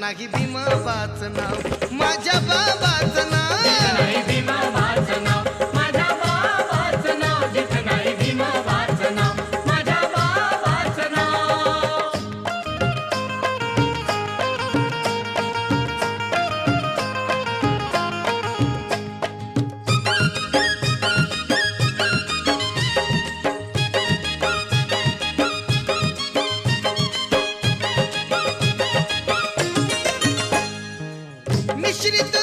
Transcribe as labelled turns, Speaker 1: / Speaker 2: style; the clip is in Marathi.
Speaker 1: नाही भीमाबाचं नाव माझ्या बाबाचं नाव
Speaker 2: नाही भीमाबाचं नाव माझ्या बाबाचं नाव जिथं नाही भीमाबाचं नाव माझ्या बाबाचं नाव
Speaker 1: मिश्रित